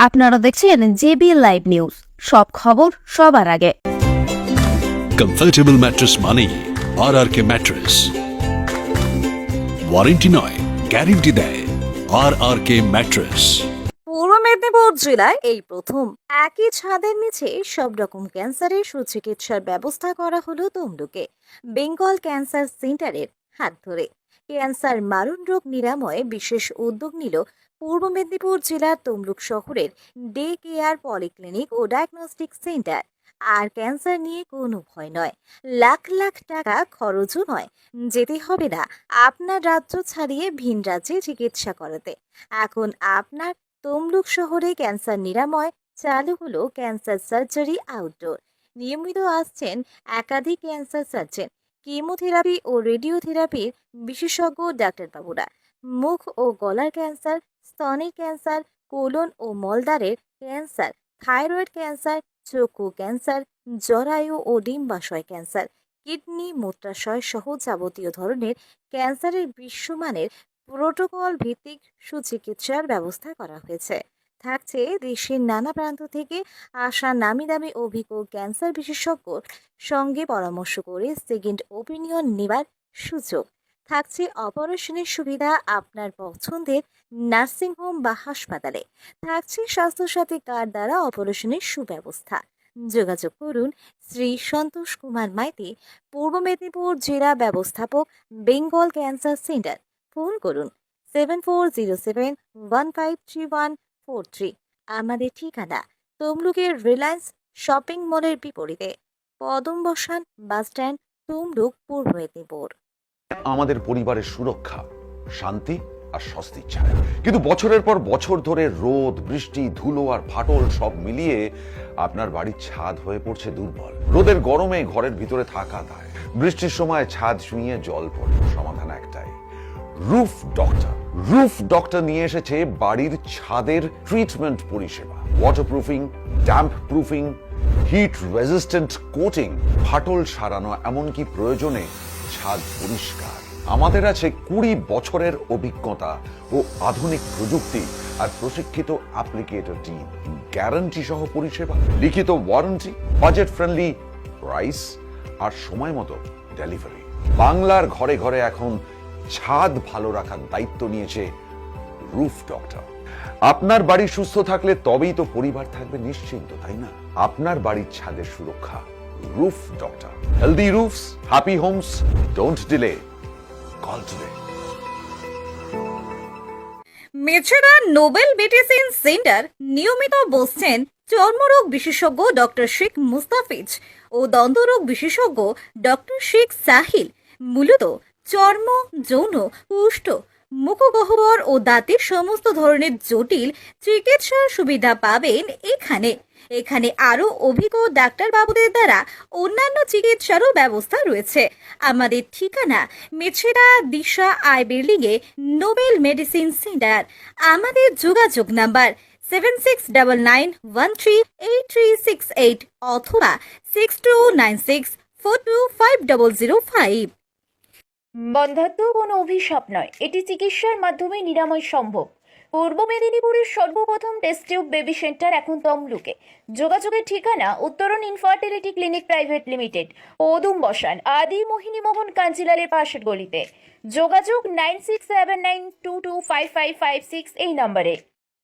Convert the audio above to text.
আপনারা দেখছেন JB live news, সব খবর সবার আগে। কমফোর্টেবল ম্যাট্রেস মানেই আরআরকে ম্যাট্রেস। ওয়ারেন্টি নয়, গ্যারান্টি দেয় আরআরকে ম্যাট্রেস। পূর্ব মেদিনীপুর জেলায় এই প্রথম একই ছাদের নিচে সব রকম ক্যান্সারের সুচিকিৎসার ব্যবস্থা করা হলো তমলুকে বেঙ্গল ক্যান্সার সেন্টারের হাত ধরে। ক্যান্সার মারণ রোগ নিরাময়ে বিশেষ উদ্যোগ নিল পূর্ব মেদিনীপুর জেলার তমলুক শহরের ডে কেয়ার পলিক্লিনিক ও ডায়াগনস্টিক সেন্টার। আর ক্যান্সার নিয়ে কোনো ভয় নয়, লাখ লাখ টাকা খরচও নয়, যেতে হবে না আপনার রাজ্য ছাড়িয়ে ভিন রাজ্যে চিকিৎসা করাতে। এখন আপনার তমলুক শহরে ক্যান্সার নিরাময় চালু হলো ক্যান্সার সার্জারি আউটডোর। নিয়মিত আসছেন একাধিক ক্যান্সার সার্জন, কেমোথেরাপি ও রেডিওথেরাপির বিশেষজ্ঞ ডাক্তারবাবুরা। মুখ ও গলার ক্যান্সার, স্তনের ক্যান্সার, কোলন ও মলদ্বারের ক্যান্সার, থাইরয়েড ক্যান্সার, চক্ষু ক্যান্সার, জরায়ু ও ডিম্বাশয় ক্যান্সার, কিডনি, মূত্রাশয় সহ যাবতীয় ধরনের ক্যান্সারের বিশ্বমানের প্রোটোকল ভিত্তিক সুচিকিৎসার ব্যবস্থা করা হয়েছে। থাকছে দেশের নানা প্রান্ত থেকে আসা নামি দামি অভিজ্ঞ ক্যান্সার বিশেষজ্ঞর সঙ্গে পরামর্শ করে সেকেন্ড ওপিনিয়ন নেবার সুযোগ। থাকছে অপারেশনের সুবিধা আপনার পছন্দের নার্সিংহোম বা হাসপাতালে। থাকছে স্বাস্থ্যসাথী কার্ড দ্বারা অপারেশনের সুব্যবস্থা। যোগাযোগ করুন শ্রী সন্তোষ কুমার মাইতি, পূর্ব মেদিনীপুর জেলা ব্যবস্থাপক, বেঙ্গল ক্যান্সার সেন্টার। ফোন করুন 7407153143। আমাদের ঠিকানা তমলুকের রিলায়েন্স শপিং মলের বিপরীতে, পদম বসান বাসস্ট্যান্ড, তমলুক, পূর্ব মেদিনীপুর। আমাদের পরিবারের সুরক্ষা, শান্তি আর স্বস্তির ছায়া। কিন্তু বছরের পর বছর ধরে রোদ, বৃষ্টি, ধুলো আর ফাটল সব মিলিয়ে আপনার বাড়ির ছাদ হয়ে পড়ছে দুর্বল। রোদের গরমে ঘরের ভিতরে থাকা দায়, বৃষ্টির সময় ছাদ ছুঁয়ে জল পড়ে। সমাধান একটাই, রুফ ডক্টর। রুফ ডক্টর নিয়ে এসেছে বাড়ির ছাদের ট্রিটমেন্ট পরিষেবা। Waterproofing, damp proofing, hit resistant coating, ফাটল সারানো, এমনকি প্রয়োজনে ছাদ পরিষ্কার। আমাদের আছে 20 বছরের অভিজ্ঞতা ও আধুনিক প্রযুক্তি আর প্রশিক্ষিত অ্যাপ্লিকেটর টিম। গ্যারান্টি সহ পরিষেবা, লিখিত ওয়ারেন্টি, বাজেট ফ্রেন্ডলি প্রাইস আর সময় মতো ডেলিভারি। বাংলার ঘরে ঘরে এখন ছাদ ভালো রাখার দায়িত্ব নিয়েছে রুফ ডক্টর। আপনার বাড়ি সুস্থ থাকলে তবেই তো পরিবার থাকবে নিশ্চিন্ত, তাই না? আপনার বাড়ির ছাদের সুরক্ষা roof doctor. Healthy roofs, happy homes. Don't delay, call today. Mechheda noble medicine centre নিয়মিত বসছেন চর্মরোগ বিশেষজ্ঞ ডক্টর শেখ মুস্তাফিজ ও দন্তরোগ বিশেষজ্ঞ ডক্টর শেখ সাহিল। মূলত চর্ম, যৌন, কুষ্ঠ, মুখগহ্বর ও দাঁতের সমস্ত ধরনের জটিল চিকিৎসার সুবিধা পাবেন এখানে। এখানে আরও অভিজ্ঞ ডাক্তারবাবুদের দ্বারা অন্যান্য চিকিৎসারও ব্যবস্থা রয়েছে। আমাদের ঠিকানা মেছেদা দিশা আই বিল্ডিংয়ে নোবেল মেডিসিন সেন্টার। আমাদের যোগাযোগ নাম্বার 7699138368 অথবা 6296425005। বন্ধ্যাত্ব কোনো অভিশাপ নয়, এটি চিকিৎসার মাধ্যমে নিরাময় সম্ভব। পূর্ব মেদিনীপুরের সর্বপ্রথম টেস্ট টিউব বেবি সেন্টার এখন তমলুকে। যোগাযোগের ঠিকানা উত্তরণ ইনফার্টিলিটি ক্লিনিক প্রাইভেট লিমিটেড, পদুম বসান, আদি মোহিনী মোহন কাঞ্জিলালের পাশের গলিতে। যোগাযোগ 9679225556 এই নম্বরে।